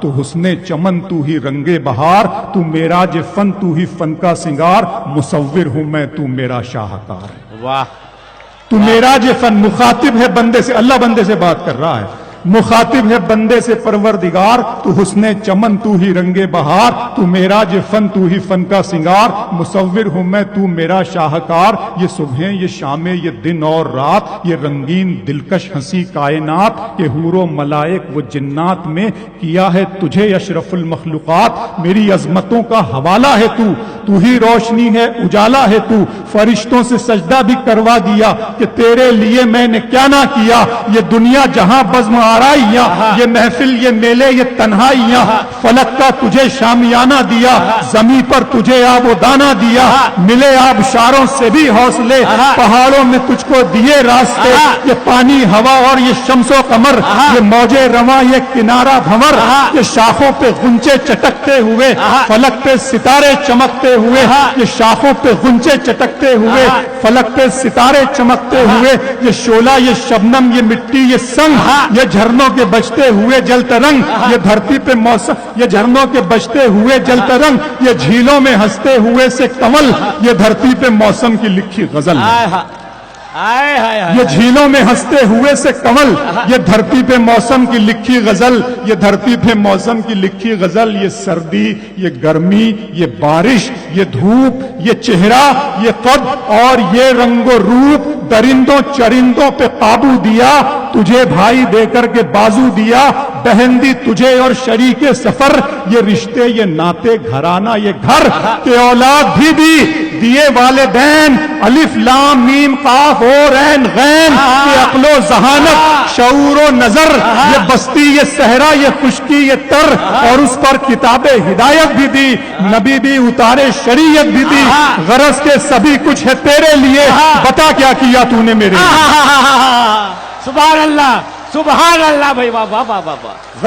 تو حسن چمن تو ہی رنگ بہار، تو معراج فن تو ہی فن کا سنگار، مصور ہوں میں تو میرا شاہکار ہے۔ واہ، تو معراج فن، مخاطب ہے بندے سے، اللہ بندے سے بات کر رہا ہے، مخاطب ہے بندے سے پروردگار، تو حسن چمن تو ہی رنگ بہار، تو معراج فن تو ہی فن کا سنگار، مصور ہوں میں تو میرا شاہکار۔ یہ صبحیں، یہ شامیں، یہ دن اور رات، یہ رنگین دلکش ہنسی کائنات، یہ حور و ملائک و جنات میں کیا ہے تجھے اشرف المخلوقات۔ میری عظمتوں کا حوالہ ہے تو ہی روشنی ہے، اجالا ہے تو، فرشتوں سے سجدہ بھی کروا دیا کہ تیرے لیے میں نے کیا نہ کیا۔ یہ دنیا جہاں بزم آرائیاں، یہ محفل، یہ میلے، یہ تنہائیاں، فلک کا تجھے شامیانہ دیا، زمین پر تجھے آب و دانہ دیا، ملے آبشاروں سے بھی حوصلے، پہاڑوں میں تجھ کو دیے راستے، یہ پانی ہوا اور یہ شمس و قمر، یہ موجے رواں، یہ کنارہ بھنور، یہ شاخوں پہ غنچے چٹکتے ہوئے، فلک پہ ستارے چمکتے ہوئے، یہ شاخوں پہ غنچے چٹکتے ہوئے، فلک پہ ستارے چمکتے ہوئے، یہ شعلہ، یہ شبنم، یہ مٹی، یہ سنگ، یہ جھرنوں کے بجتے ہوئے جل ترنگ، یہ دھرتی پہ موسم، یہ جھرنوں کے بجتے ہوئے جل ترنگ، یہ جھیلوں میں ہنستے ہوئے سے کمل، یہ دھرتی پہ موسم کی لکھی غزل ہے۔ یہ جھیلوں میں ہنستے ہوئے سے کمل، یہ دھرتی پہ موسم کی لکھی غزل، یہ دھرتی پہ موسم کی لکھی غزل، یہ سردی، یہ گرمی، یہ بارش، یہ دھوپ، یہ چہرہ، یہ قد اور یہ رنگ و روپ، درندوں چرندوں پہ قابو دیا، تجھے بھائی دے کر کے بازو دیا، بہن دی تجھے اور شریک سفر، یہ رشتے، یہ ناتے، گھرانہ، یہ گھر، کہ اولاد بھی دیے والدین، الف لام میم قاف اور عین غین، یہ عقل و ذہانت، شعور و نظر، یہ بستی، یہ صحرا، یہ خشکی، یہ تر، اور اس پر کتاب ہدایت بھی دی، نبی بھی اتارے، شریعت بھی دی، غرض کے سبھی کچھ ہے تیرے لیے، بتا کیا کیا تو نے میرے لیے۔ سبحان اللہ، سبحان اللہ بھائی، واہ واہ واہ واہ۔